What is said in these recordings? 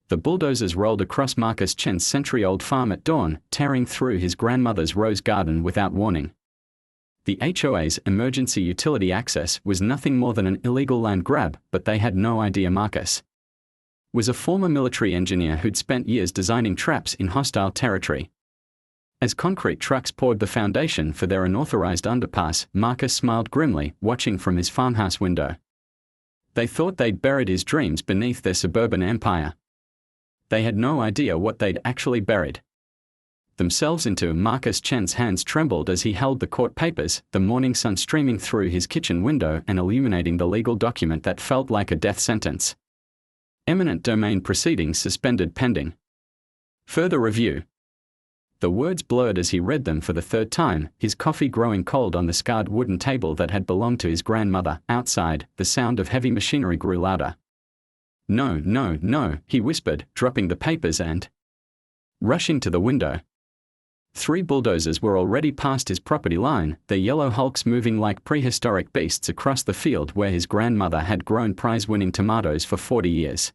The bulldozers rolled across Marcus Chen's century-old farm at dawn, tearing through his grandmother's rose garden without warning. The HOA's emergency utility access was nothing more than an illegal land grab, but they had no idea Marcus was a former military engineer who'd spent years designing traps in hostile territory. As concrete trucks poured the foundation for their unauthorized underpass, Marcus smiled grimly, watching from his farmhouse window. They thought they'd buried his dreams beneath their suburban empire. They had no idea what they'd actually buried themselves into. Marcus Chen's hands trembled as he held the court papers, the morning sun streaming through his kitchen window and illuminating the legal document that felt like a death sentence. Eminent domain proceedings suspended pending further review. The words blurred as he read them for the third time, his coffee growing cold on the scarred wooden table that had belonged to his grandmother. Outside, the sound of heavy machinery grew louder. No, no, no, he whispered, dropping the papers and rushing to the window. 3 bulldozers were already past his property line, their yellow hulks moving like prehistoric beasts across the field where his grandmother had grown prize-winning tomatoes for 40 years.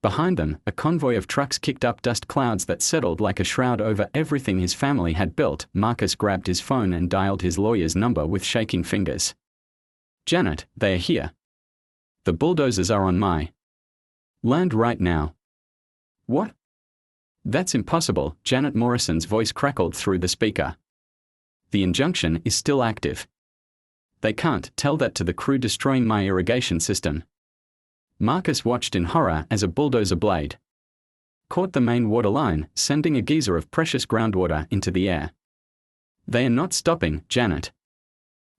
Behind them, a convoy of trucks kicked up dust clouds that settled like a shroud over everything his family had built. Marcus grabbed his phone and dialed his lawyer's number with shaking fingers. "Janet, they are here. The bulldozers are on my land right now." "What?" "That's impossible," Janet Morrison's voice crackled through the speaker. "The injunction is still active. They can't tell that to the crew destroying my irrigation system." Marcus watched in horror as a bulldozer blade caught the main water line, sending a geyser of precious groundwater into the air. "They are not stopping, Janet.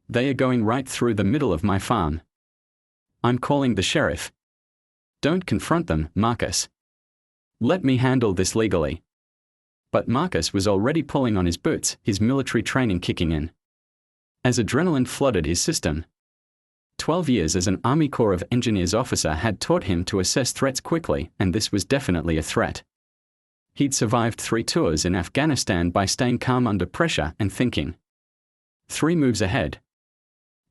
They are going right through the middle of my farm. I'm calling the sheriff." "Don't confront them, Marcus. Let me handle this legally." But Marcus was already pulling on his boots, his military training kicking in. As adrenaline flooded his system, 12 years as an Army Corps of Engineers officer had taught him to assess threats quickly, and this was definitely a threat. He'd survived 3 tours in Afghanistan by staying calm under pressure and thinking 3 moves ahead.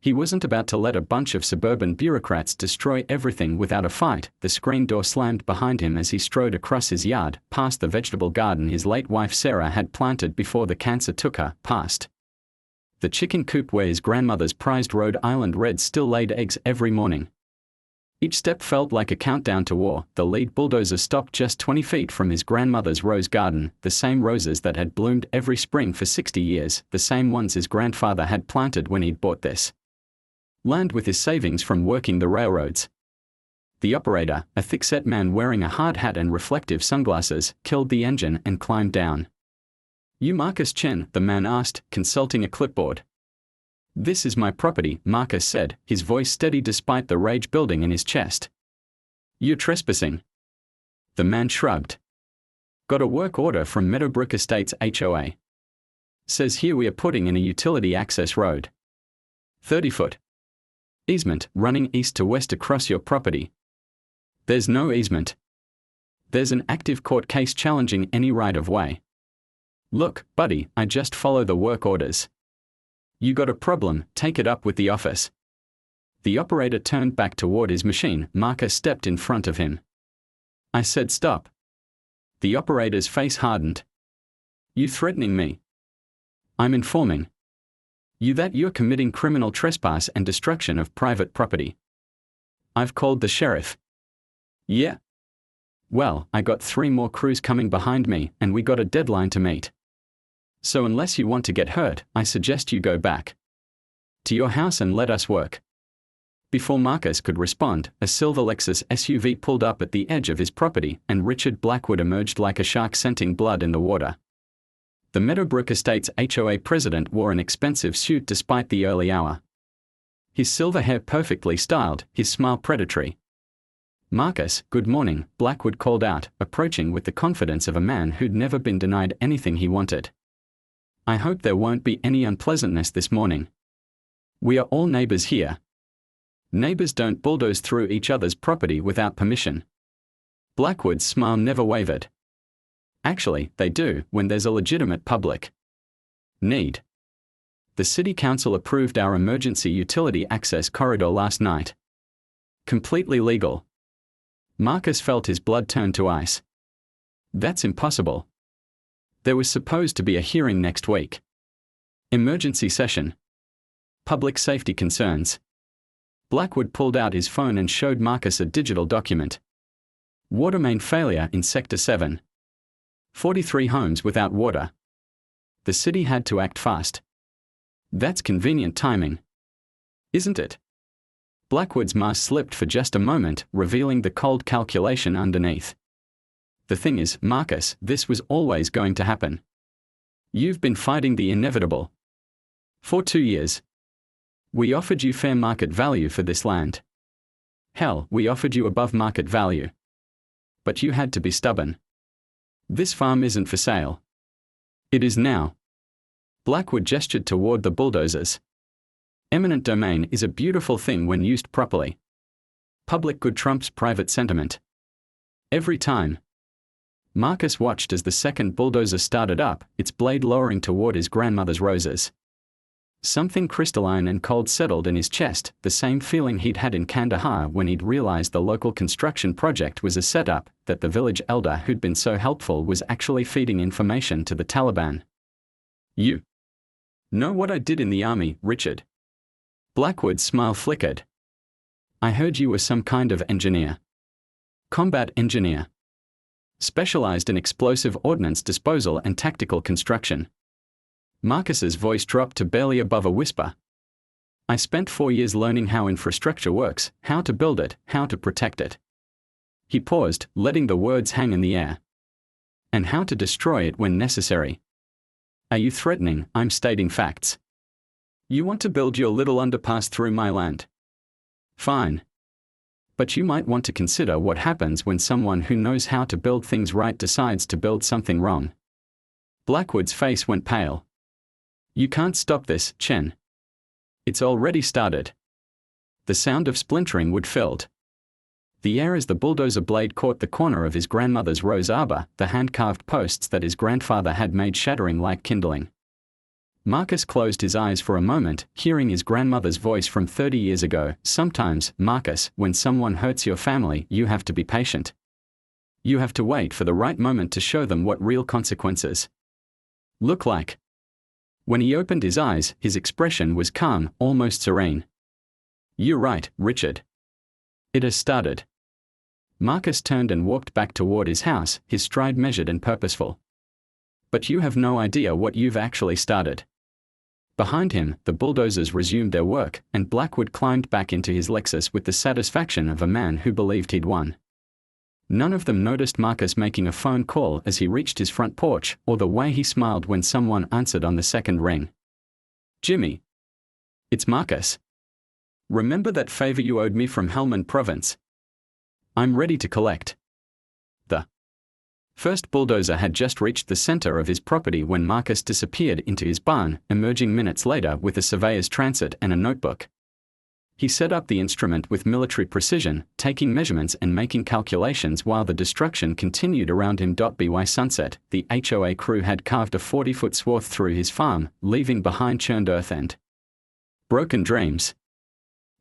He wasn't about to let a bunch of suburban bureaucrats destroy everything without a fight. The screen door slammed behind him as he strode across his yard, past the vegetable garden his late wife Sarah had planted before the cancer took her, past the chicken coop where his grandmother's prized Rhode Island Reds still laid eggs every morning. Each step felt like a countdown to war. The lead bulldozer stopped just 20 feet from his grandmother's rose garden, the same roses that had bloomed every spring for 60 years, the same ones his grandfather had planted when he'd bought this land with his savings from working the railroads. The operator, a thick-set man wearing a hard hat and reflective sunglasses, killed the engine and climbed down. "You Marcus Chen?" the man asked, consulting a clipboard. "This is my property," Marcus said, his voice steady despite the rage building in his chest. "You're trespassing." The man shrugged. "Got a work order from Meadowbrook Estates HOA. Says here we are putting in a utility access road. 30-foot easement running east to west across your property." "There's no easement. There's an active court case challenging any right-of-way." "Look, buddy, I just follow the work orders. You got a problem, take it up with the office." The operator turned back toward his machine. Marcus stepped in front of him. "I said stop." The operator's face hardened. "You threatening me?" "I'm informing you that you're committing criminal trespass and destruction of private property." "I've called the sheriff." "Yeah? Well, I got 3 more crews coming behind me, and we got a deadline to meet. So unless you want to get hurt, I suggest you go back to your house and let us work." Before Marcus could respond, a silver Lexus SUV pulled up at the edge of his property, and Richard Blackwood emerged like a shark scenting blood in the water. The Meadowbrook Estates HOA president wore an expensive suit despite the early hour. His silver hair perfectly styled, his smile predatory. "Marcus, good morning," Blackwood called out, approaching with the confidence of a man who'd never been denied anything he wanted. "I hope there won't be any unpleasantness this morning. We are all neighbors here. Neighbors don't bulldoze through each other's property without permission." Blackwood's smile never wavered. "Actually, they do, when there's a legitimate public need. The City Council approved our emergency utility access corridor last night. Completely legal. Marcus felt his blood turn to ice. That's impossible. There was supposed to be a hearing next week. Emergency session. Public safety concerns. Blackwood pulled out his phone and showed Marcus a digital document. Water main failure in Sector 7. 43 homes without water. The city had to act fast. That's convenient timing. Isn't it? Blackwood's mask slipped for just a moment, revealing the cold calculation underneath. The thing is, Marcus, this was always going to happen. You've been fighting the inevitable. For 2 years. We offered you fair market value for this land. Hell, we offered you above market value. But you had to be stubborn. This farm isn't for sale. It is now. Blackwood gestured toward the bulldozers. Eminent domain is a beautiful thing when used properly. Public good trumps private sentiment. Every time. Marcus watched as the second bulldozer started up, its blade lowering toward his grandmother's roses. Something crystalline and cold settled in his chest, the same feeling he'd had in Kandahar when he'd realized the local construction project was a setup, that the village elder who'd been so helpful was actually feeding information to the Taliban. You know what I did in the army, Richard? Blackwood's smile flickered. I heard you were some kind of engineer. Combat engineer. Specialized in explosive ordnance disposal and tactical construction. Marcus's voice dropped to barely above a whisper. I spent 4 years learning how infrastructure works, how to build it, how to protect it. He paused, letting the words hang in the air. And how to destroy it when necessary. Are you threatening? I'm stating facts. You want to build your little underpass through my land? Fine. But you might want to consider what happens when someone who knows how to build things right decides to build something wrong. Blackwood's face went pale. You can't stop this, Chen. It's already started. The sound of splintering wood filled the air as the bulldozer blade caught the corner of his grandmother's rose arbor, the hand-carved posts that his grandfather had made shattering like kindling. Marcus closed his eyes for a moment, hearing his grandmother's voice from 30 years ago. Sometimes, Marcus, when someone hurts your family, you have to be patient. You have to wait for the right moment to show them what real consequences look like. When he opened his eyes, his expression was calm, almost serene. You're right, Richard. It has started. Marcus turned and walked back toward his house, his stride measured and purposeful. But you have no idea what you've actually started. Behind him, the bulldozers resumed their work, and Blackwood climbed back into his Lexus with the satisfaction of a man who believed he'd won. None of them noticed Marcus making a phone call as he reached his front porch, or the way he smiled when someone answered on the second ring. Jimmy. It's Marcus. Remember that favor you owed me from Helmand Province? I'm ready to collect. The first bulldozer had just reached the center of his property when Marcus disappeared into his barn, emerging minutes later with a surveyor's transit and a notebook. He set up the instrument with military precision, taking measurements and making calculations while the destruction continued around him. By sunset, the HOA crew had carved a 40-foot swath through his farm, leaving behind churned earth and broken dreams.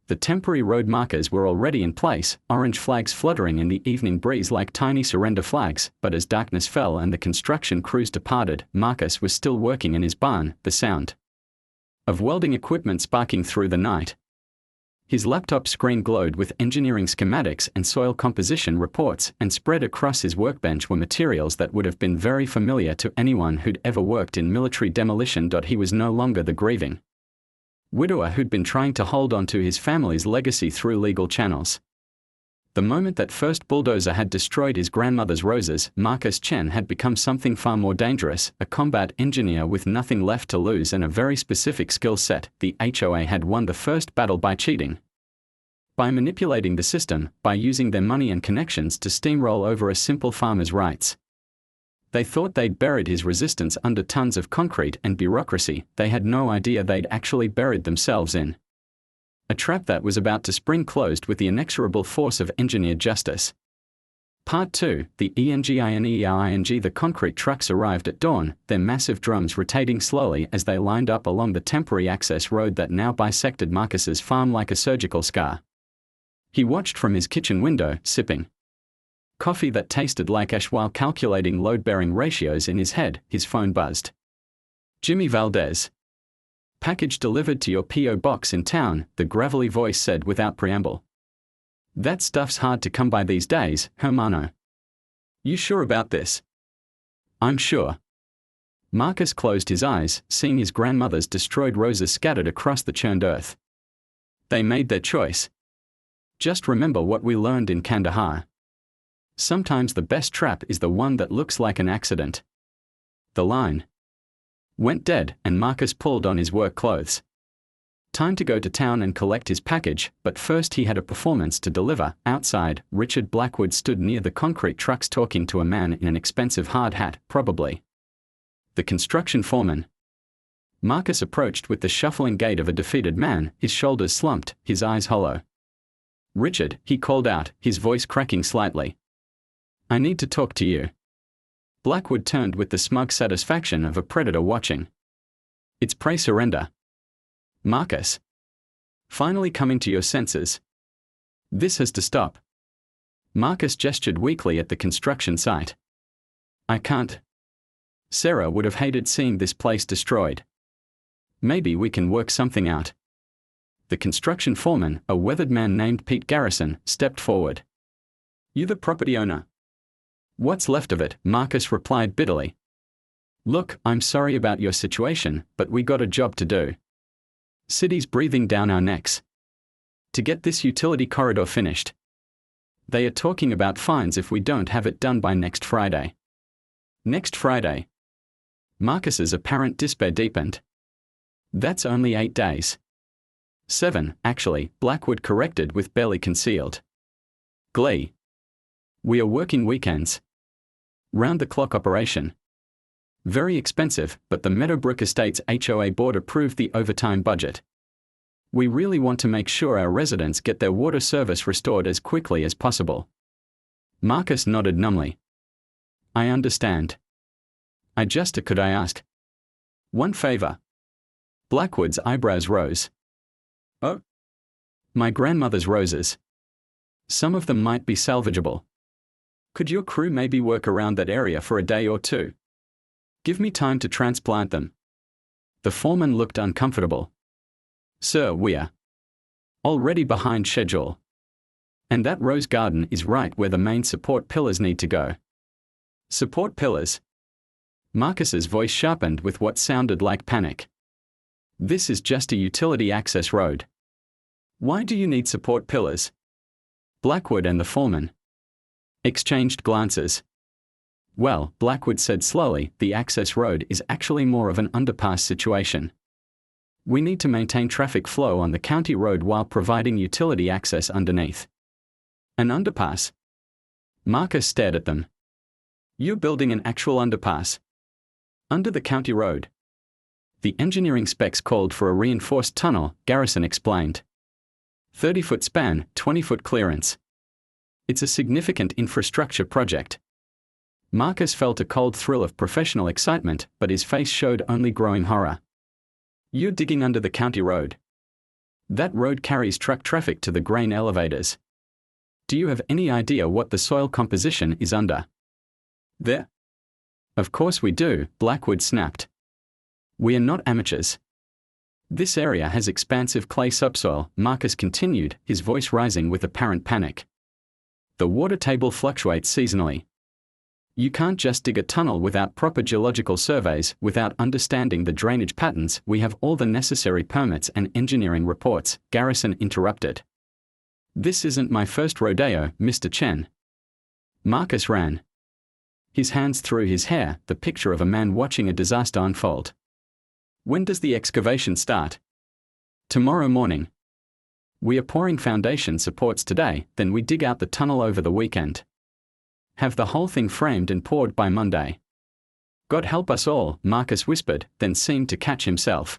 The temporary road markers were already in place, orange flags fluttering in the evening breeze like tiny surrender flags, but as darkness fell and the construction crews departed, Marcus was still working in his barn, the sound of welding equipment sparking through the night. His laptop screen glowed with engineering schematics and soil composition reports, and spread across his workbench were materials that would have been very familiar to anyone who'd ever worked in military demolition. He was no longer the grieving widower who'd been trying to hold on to his family's legacy through legal channels. The moment that first bulldozer had destroyed his grandmother's roses, Marcus Chen had become something far more dangerous, a combat engineer with nothing left to lose and a very specific skill set. The HOA had won the first battle by cheating. By manipulating the system, by using their money and connections to steamroll over a simple farmer's rights. They thought they'd buried his resistance under tons of concrete and bureaucracy. They had no idea they'd actually buried themselves in a trap that was about to spring closed with the inexorable force of engineered justice. Part 2, the ENGINERING. The concrete trucks arrived at dawn, their massive drums rotating slowly as they lined up along the temporary access road that now bisected Marcus's farm like a surgical scar. He watched from his kitchen window, sipping Coffee that tasted like ash. While calculating load-bearing ratios in his head, his phone buzzed. Jimmy Valdez. Package delivered to your P.O. box in town, the gravelly voice said without preamble. That stuff's hard to come by these days, hermano. You sure about this? I'm sure. Marcus closed his eyes, seeing his grandmother's destroyed roses scattered across the churned earth. They made their choice. Just remember what we learned in Kandahar. Sometimes the best trap is the one that looks like an accident. The line went dead, and Marcus pulled on his work clothes. Time to go to town and collect his package, but first he had a performance to deliver. Outside, Richard Blackwood stood near the concrete trucks talking to a man in an expensive hard hat, probably the construction foreman. Marcus approached with the shuffling gait of a defeated man, his shoulders slumped, his eyes hollow. Richard, he called out, his voice cracking slightly. I need to talk to you. Blackwood turned with the smug satisfaction of a predator watching. It's pray surrender. Marcus. Finally coming to your senses. This has to stop. Marcus gestured weakly at the construction site. I can't. Sarah would have hated seeing this place destroyed. Maybe we can work something out. The construction foreman, a weathered man named Pete Garrison, stepped forward. You the property owner? What's left of it, Marcus replied bitterly. Look, I'm sorry about your situation, but we got a job to do. City's breathing down our necks. To get this utility corridor finished. They are talking about fines if we don't have it done by next Friday. Next Friday? Marcus's apparent despair deepened. That's only 8 days. 7, actually, Blackwood corrected with barely concealed glee. We are working weekends. Round-the-clock operation. Very expensive, but the Meadowbrook Estates HOA board approved the overtime budget. We really want to make sure our residents get their water service restored as quickly as possible. Marcus nodded numbly. I understand. Could I ask? One favor. Blackwood's eyebrows rose. Oh? My grandmother's roses. Some of them might be salvageable. Could your crew maybe work around that area for a day or two? Give me time to transplant them. The foreman looked uncomfortable. Sir, we're already behind schedule. And that rose garden is right where the main support pillars need to go. Support pillars? Marcus's voice sharpened with what sounded like panic. This is just a utility access road. Why do you need support pillars? Blackwood and the foreman exchanged glances. Well, Blackwood said slowly, the access road is actually more of an underpass situation. We need to maintain traffic flow on the county road while providing utility access underneath. An underpass? Marcus stared at them. You're building an actual underpass? Under the county road. The engineering specs called for a reinforced tunnel, Garrison explained. 30-foot span, 20-foot clearance. It's a significant infrastructure project. Marcus felt a cold thrill of professional excitement, but his face showed only growing horror. You're digging under the county road. That road carries truck traffic to the grain elevators. Do you have any idea what the soil composition is under there? Of course we do, Blackwood snapped. We are not amateurs. This area has expansive clay subsoil, Marcus continued, his voice rising with apparent panic. The water table fluctuates seasonally. You can't just dig a tunnel without proper geological surveys, without understanding the drainage patterns. We have all the necessary permits and engineering reports, Garrison interrupted. This isn't my first rodeo, Mr. Chen. Marcus ran his hands through his hair, the picture of a man watching a disaster unfold. When does the excavation start? Tomorrow morning. We are pouring foundation supports today, then we dig out the tunnel over the weekend. Have the whole thing framed and poured by Monday. God help us all, Marcus whispered, then seemed to catch himself.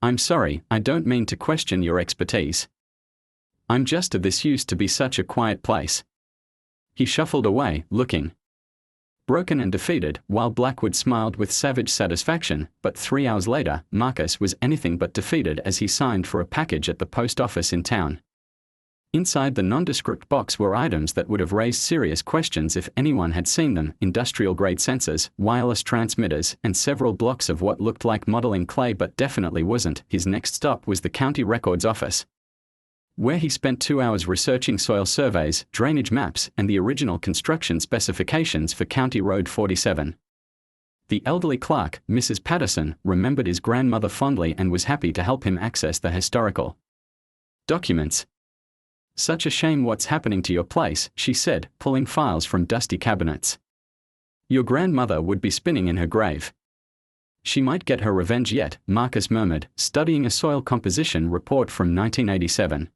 I'm sorry, I don't mean to question your expertise. I'm just of this used to be such a quiet place. He shuffled away, looking broken and defeated, while Blackwood smiled with savage satisfaction, but 3 hours later, Marcus was anything but defeated as he signed for a package at the post office in town. Inside the nondescript box were items that would have raised serious questions if anyone had seen them: industrial-grade sensors, wireless transmitters, and several blocks of what looked like modeling clay but definitely wasn't. His next stop was the county records office, where he spent 2 hours researching soil surveys, drainage maps, and the original construction specifications for County Road 47. The elderly clerk, Mrs. Patterson, remembered his grandmother fondly and was happy to help him access the historical documents. "Such a shame what's happening to your place," she said, pulling files from dusty cabinets. "Your grandmother would be spinning in her grave." "She might get her revenge yet," Marcus murmured, studying a soil composition report from 1987.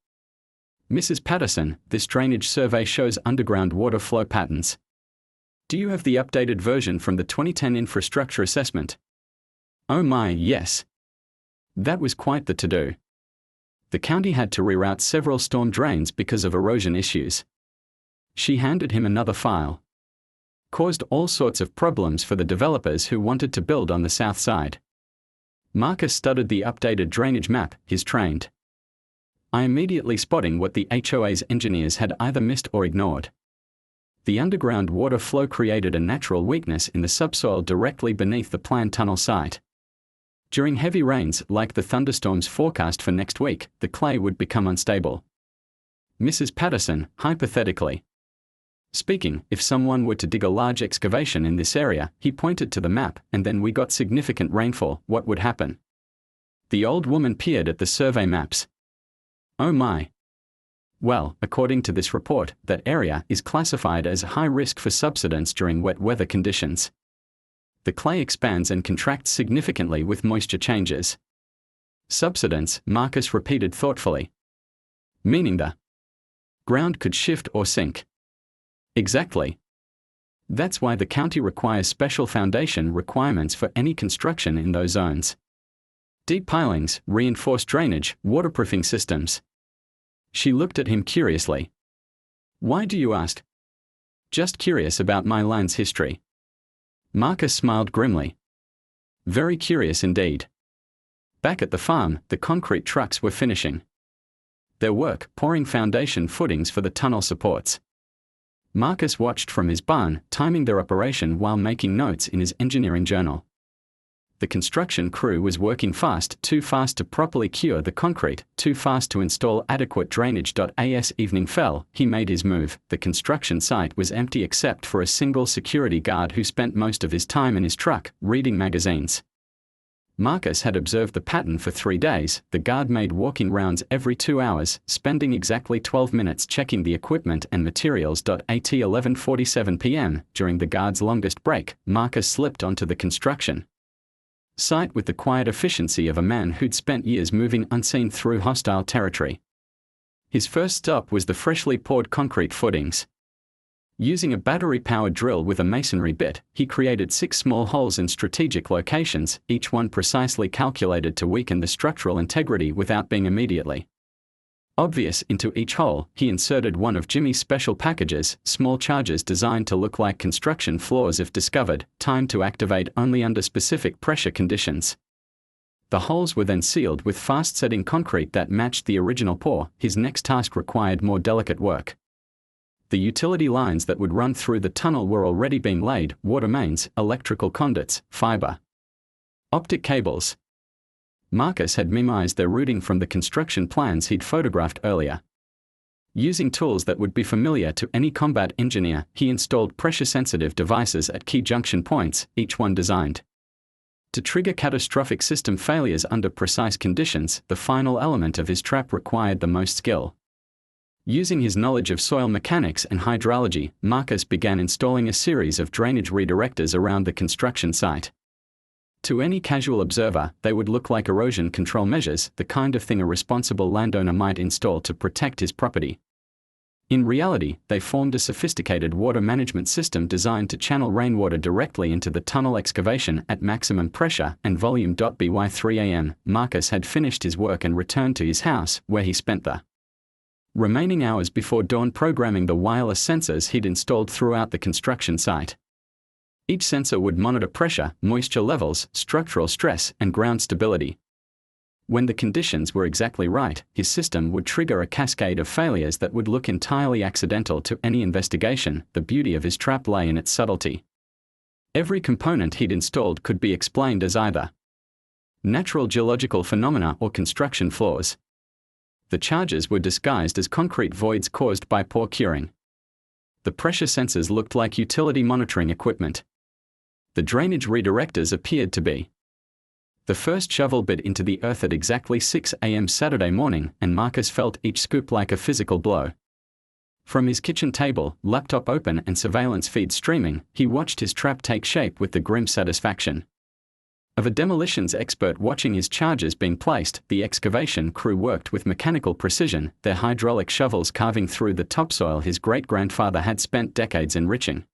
"Mrs. Patterson, this drainage survey shows underground water flow patterns. Do you have the updated version from the 2010 infrastructure assessment?" "Oh my, yes." That was quite the to-do. The county had to reroute several storm drains because of erosion issues. She handed him another file. Caused all sorts of problems for the developers who wanted to build on the south side. Marcus studied the updated drainage map, his trained eye immediately spotting what the HOA's engineers had either missed or ignored. The underground water flow created a natural weakness in the subsoil directly beneath the planned tunnel site. During heavy rains, like the thunderstorms forecast for next week, the clay would become unstable. Mrs. Patterson, hypothetically speaking, if someone were to dig a large excavation in this area, he pointed to the map, and then we got significant rainfall, what would happen? The old woman peered at the survey maps. "Oh my. Well, according to this report, that area is classified as high risk for subsidence during wet weather conditions. The clay expands and contracts significantly with moisture changes." "Subsidence," Marcus repeated thoughtfully. "Meaning the ground could shift or sink." "Exactly. That's why the county requires special foundation requirements for any construction in those zones. Deep pilings, reinforced drainage, waterproofing systems." She looked at him curiously. "Why do you ask?" "Just curious about my land's history." Marcus smiled grimly. "Very curious indeed." Back at the farm, the concrete trucks were finishing their work, pouring foundation footings for the tunnel supports. Marcus watched from his barn, timing their operation while making notes in his engineering journal. The construction crew was working fast, too fast to properly cure the concrete, too fast to install adequate drainage. As evening fell, he made his move. The construction site was empty except for a single security guard who spent most of his time in his truck, reading magazines. Marcus had observed the pattern for 3 days. The guard made walking rounds every 2 hours, spending exactly 12 minutes checking the equipment and materials. At 11:47 p.m., during the guard's longest break, Marcus slipped onto the construction site with the quiet efficiency of a man who'd spent years moving unseen through hostile territory. His first stop was the freshly poured concrete footings. Using a battery-powered drill with a masonry bit, he created 6 small holes in strategic locations, each one precisely calculated to weaken the structural integrity without being immediately obvious. Into each hole, he inserted one of Jimmy's special packages, small charges designed to look like construction flaws if discovered, timed to activate only under specific pressure conditions. The holes were then sealed with fast-setting concrete that matched the original pour. His next task required more delicate work. The utility lines that would run through the tunnel were already being laid: water mains, electrical conduits, fiber optic cables. Marcus had memorized their routing from the construction plans he'd photographed earlier. Using tools that would be familiar to any combat engineer, he installed pressure-sensitive devices at key junction points, each one designed to trigger catastrophic system failures under precise conditions. The final element of his trap required the most skill. Using his knowledge of soil mechanics and hydrology, Marcus began installing a series of drainage redirectors around the construction site. To any casual observer, they would look like erosion control measures, the kind of thing a responsible landowner might install to protect his property. In reality, they formed a sophisticated water management system designed to channel rainwater directly into the tunnel excavation at maximum pressure and volume. By 3 a.m., Marcus had finished his work and returned to his house, where he spent the remaining hours before dawn programming the wireless sensors he'd installed throughout the construction site. Each sensor would monitor pressure, moisture levels, structural stress, and ground stability. When the conditions were exactly right, his system would trigger a cascade of failures that would look entirely accidental to any investigation. The beauty of his trap lay in its subtlety. Every component he'd installed could be explained as either natural geological phenomena or construction flaws. The charges were disguised as concrete voids caused by poor curing. The pressure sensors looked like utility monitoring equipment. The drainage redirectors appeared to be the first shovel bit into the earth at exactly 6 a.m. Saturday morning, and Marcus felt each scoop like a physical blow. From his kitchen table, laptop open and surveillance feed streaming, he watched his trap take shape with the grim satisfaction of a demolitions expert watching his charges being placed. The excavation crew worked with mechanical precision, their hydraulic shovels carving through the topsoil his great-grandfather had spent decades enriching.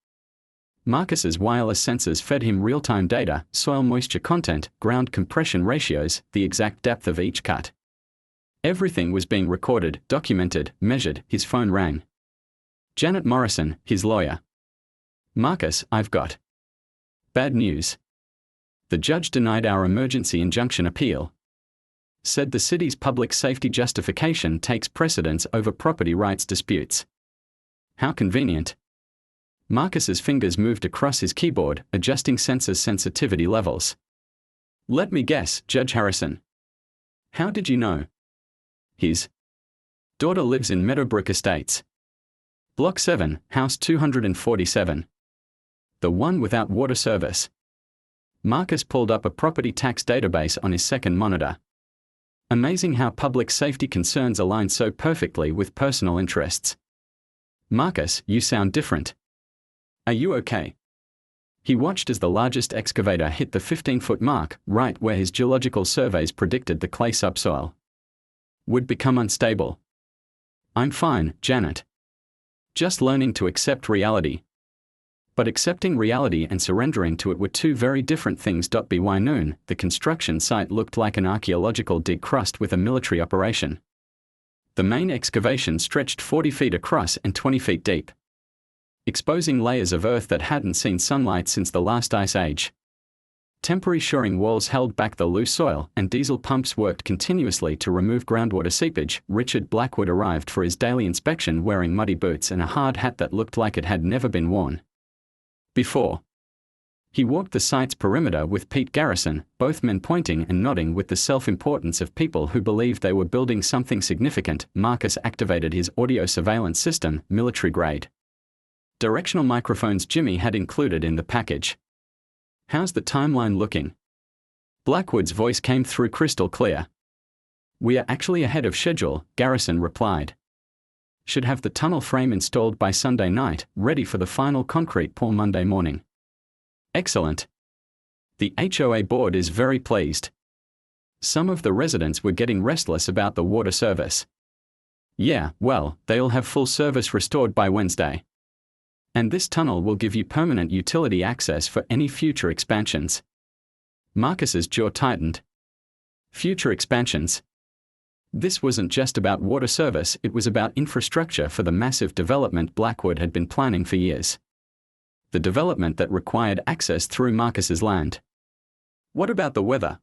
Marcus's wireless sensors fed him real-time data, soil moisture content, ground compression ratios, the exact depth of each cut. Everything was being recorded, documented, measured. His phone rang. Janet Morrison, his lawyer. "Marcus, I've got bad news. The judge denied our emergency injunction appeal. Said the city's public safety justification takes precedence over property rights disputes." How convenient. Marcus's fingers moved across his keyboard, adjusting sensor sensitivity levels. "Let me guess, Judge Harrison. How did you know?" His daughter lives in Meadowbrook Estates. Block 7, House 247. The one without water service. Marcus pulled up a property tax database on his second monitor. Amazing how public safety concerns align so perfectly with personal interests. "Marcus, you sound different. Are you okay?" He watched as the largest excavator hit the 15-foot mark, right where his geological surveys predicted the clay subsoil would become unstable. "I'm fine, Janet. Just learning to accept reality." But accepting reality and surrendering to it were two very different things. By noon, the construction site looked like an archaeological dig crossed with a military operation. The main excavation stretched 40 feet across and 20 feet deep, exposing layers of earth that hadn't seen sunlight since the last ice age. Temporary shoring walls held back the loose soil, and diesel pumps worked continuously to remove groundwater seepage. Richard Blackwood arrived for his daily inspection wearing muddy boots and a hard hat that looked like it had never been worn before. He walked the site's perimeter with Pete Garrison, both men pointing and nodding with the self-importance of people who believed they were building something significant. Marcus activated his audio surveillance system, military-grade directional microphones Jimmy had included in the package. "How's the timeline looking?" Blackwood's voice came through crystal clear. "We are actually ahead of schedule," Garrison replied. "Should have the tunnel frame installed by Sunday night, ready for the final concrete pour Monday morning." "Excellent. The HOA board is very pleased." Some of the residents were getting restless about the water service. "Yeah, well, they'll have full service restored by Wednesday. And this tunnel will give you permanent utility access for any future expansions." Marcus's jaw tightened. Future expansions? This wasn't just about water service, it was about infrastructure for the massive development Blackwood had been planning for years. The development that required access through Marcus's land. "What about the weather?"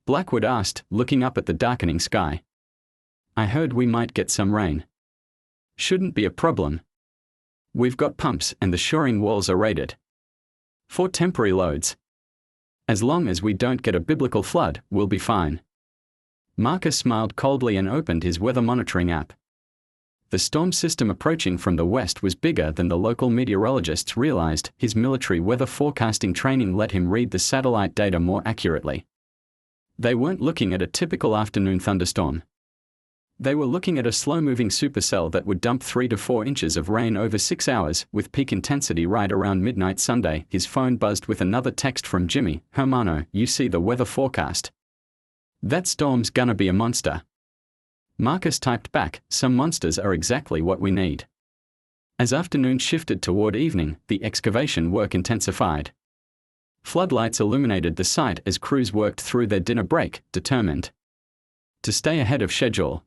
Blackwood asked, looking up at the darkening sky. "I heard we might get some rain." "Shouldn't be a problem. We've got pumps and the shoring walls are rated for temporary loads. As long as we don't get a biblical flood, we'll be fine." Marcus smiled coldly and opened his weather monitoring app. The storm system approaching from the west was bigger than the local meteorologists realized. His military weather forecasting training let him read the satellite data more accurately. They weren't looking at a typical afternoon thunderstorm. They were looking at a slow-moving supercell that would dump 3 to 4 inches of rain over 6 hours, with peak intensity right around midnight Sunday. His phone buzzed with another text from Jimmy. "Hermano, you see the weather forecast? That storm's gonna be a monster." Marcus typed back, "Some monsters are exactly what we need." As afternoon shifted toward evening, the excavation work intensified. Floodlights illuminated the site as crews worked through their dinner break, determined to stay ahead of schedule.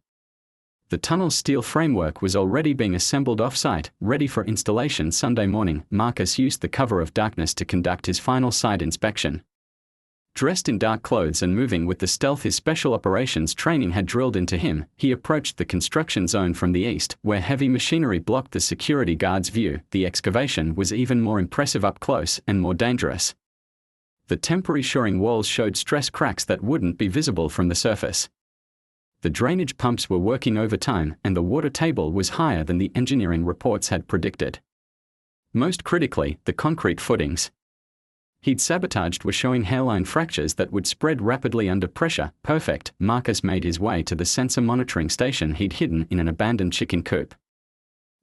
The tunnel's steel framework was already being assembled off-site, ready for installation Sunday morning. Marcus used the cover of darkness to conduct his final site inspection. Dressed in dark clothes and moving with the stealth his special operations training had drilled into him, he approached the construction zone from the east, where heavy machinery blocked the security guard's view. The excavation was even more impressive up close and more dangerous. The temporary shoring walls showed stress cracks that wouldn't be visible from the surface. The drainage pumps were working overtime, and the water table was higher than the engineering reports had predicted. Most critically, the concrete footings he'd sabotaged were showing hairline fractures that would spread rapidly under pressure. Perfect. Marcus made his way to the sensor monitoring station he'd hidden in an abandoned chicken coop.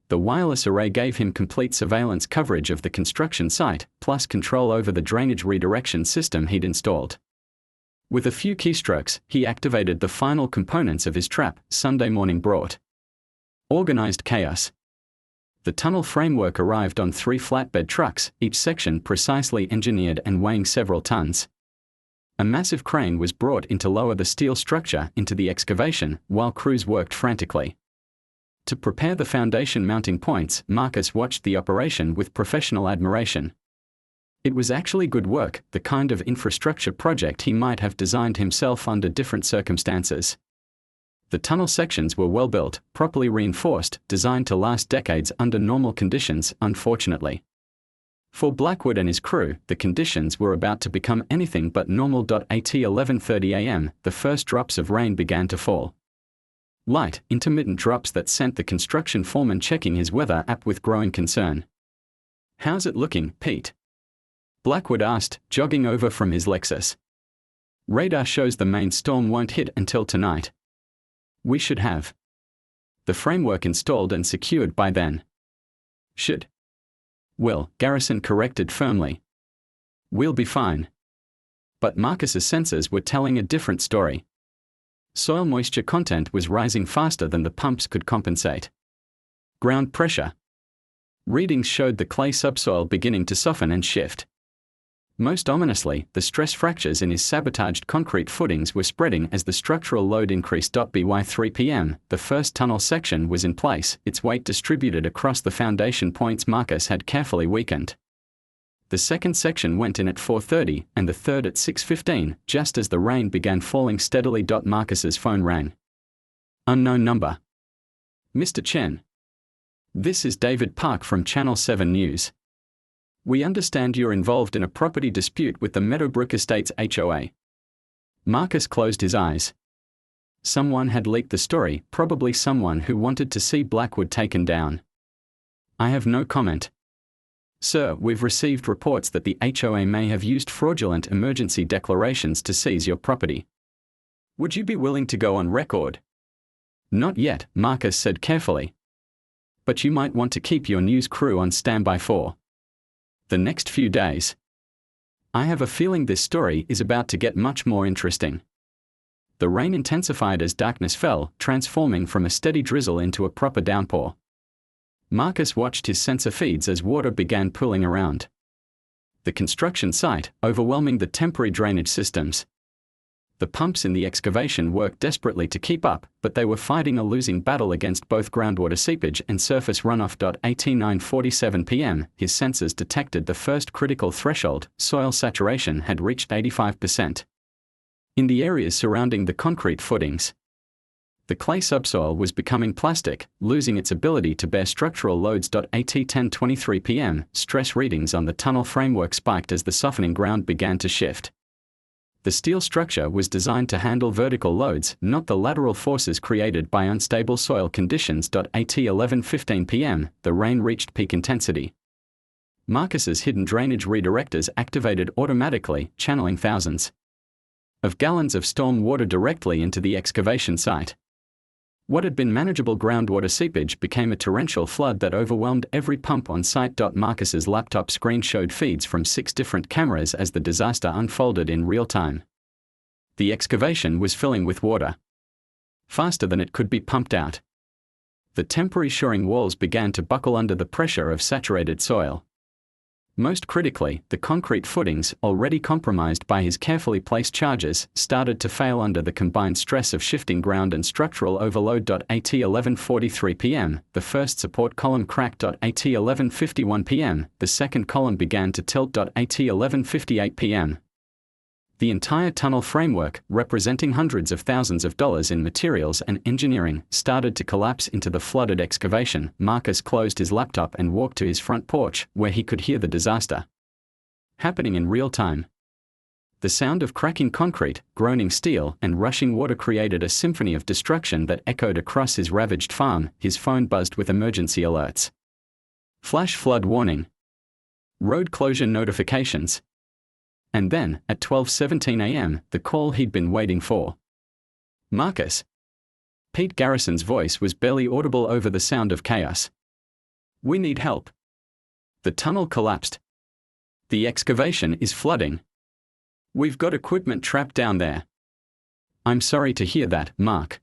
The wireless array gave him complete surveillance coverage of the construction site, plus control over the drainage redirection system he'd installed. With a few keystrokes, he activated the final components of his trap. Sunday morning brought organized chaos. The tunnel framework arrived on 3 flatbed trucks, each section precisely engineered and weighing several tons. A massive crane was brought in to lower the steel structure into the excavation, while crews worked frantically to prepare the foundation mounting points. Marcus watched the operation with professional admiration. It was actually good work, the kind of infrastructure project he might have designed himself under different circumstances. The tunnel sections were well built, properly reinforced, designed to last decades under normal conditions. Unfortunately for Blackwood and his crew, the conditions were about to become anything but normal. At 11:30 a.m., the first drops of rain began to fall. Light, intermittent drops that sent the construction foreman checking his weather app with growing concern. "How's it looking, Pete?" Blackwood asked, jogging over from his Lexus. "Radar shows the main storm won't hit until tonight. We should have the framework installed and secured by then." "Should." "Will," Garrison corrected firmly. "We'll be fine." But Marcus's sensors were telling a different story. Soil moisture content was rising faster than the pumps could compensate. Ground pressure readings showed the clay subsoil beginning to soften and shift. Most ominously, the stress fractures in his sabotaged concrete footings were spreading as the structural load increased. By 3 p.m., the first tunnel section was in place, its weight distributed across the foundation points Marcus had carefully weakened. The second section went in at 4:30, and the third at 6:15, just as the rain began falling steadily. Marcus's phone rang. Unknown number. "Mr. Chen. This is David Park from Channel 7 News. We understand you're involved in a property dispute with the Meadowbrook Estates HOA." Marcus closed his eyes. Someone had leaked the story, probably someone who wanted to see Blackwood taken down. "I have no comment." "Sir, we've received reports that the HOA may have used fraudulent emergency declarations to seize your property. Would you be willing to go on record?" "Not yet," Marcus said carefully. "But you might want to keep your news crew on standby for the next few days. I have a feeling this story is about to get much more interesting." The rain intensified as darkness fell, transforming from a steady drizzle into a proper downpour. Marcus watched his sensor feeds as water began pooling around the construction site, overwhelming the temporary drainage systems. The pumps in the excavation worked desperately to keep up, but they were fighting a losing battle against both groundwater seepage and surface runoff. At 9:47 p.m., his sensors detected the first critical threshold. Soil saturation had reached 85%. In the areas surrounding the concrete footings, the clay subsoil was becoming plastic, losing its ability to bear structural loads. At 10:23 p.m., stress readings on the tunnel framework spiked as the softening ground began to shift. The steel structure was designed to handle vertical loads, not the lateral forces created by unstable soil conditions. At 11:15 p.m., the rain reached peak intensity. Marcus's hidden drainage redirectors activated automatically, channeling thousands of gallons of storm water directly into the excavation site. What had been manageable groundwater seepage became a torrential flood that overwhelmed every pump on site. Marcus's laptop screen showed feeds from 6 different cameras as the disaster unfolded in real time. The excavation was filling with water faster than it could be pumped out. The temporary shoring walls began to buckle under the pressure of saturated soil. Most critically, the concrete footings, already compromised by his carefully placed charges, started to fail under the combined stress of shifting ground and structural overload. At 11:43 p.m., the first support column cracked. At 11:51 p.m., the second column began to tilt. At 11:58 p.m., The entire tunnel framework, representing hundreds of thousands of dollars in materials and engineering, started to collapse into the flooded excavation. Marcus closed his laptop and walked to his front porch, where he could hear the disaster happening in real time. The sound of cracking concrete, groaning steel, and rushing water created a symphony of destruction that echoed across his ravaged farm. His phone buzzed with emergency alerts. Flash flood warning. Road closure notifications. And then, at 12:17 a.m., the call he'd been waiting for. Marcus. Pete Garrison's voice was barely audible over the sound of chaos. We need help. The tunnel collapsed. The excavation is flooding. We've got equipment trapped down there. I'm sorry to hear that, Mark.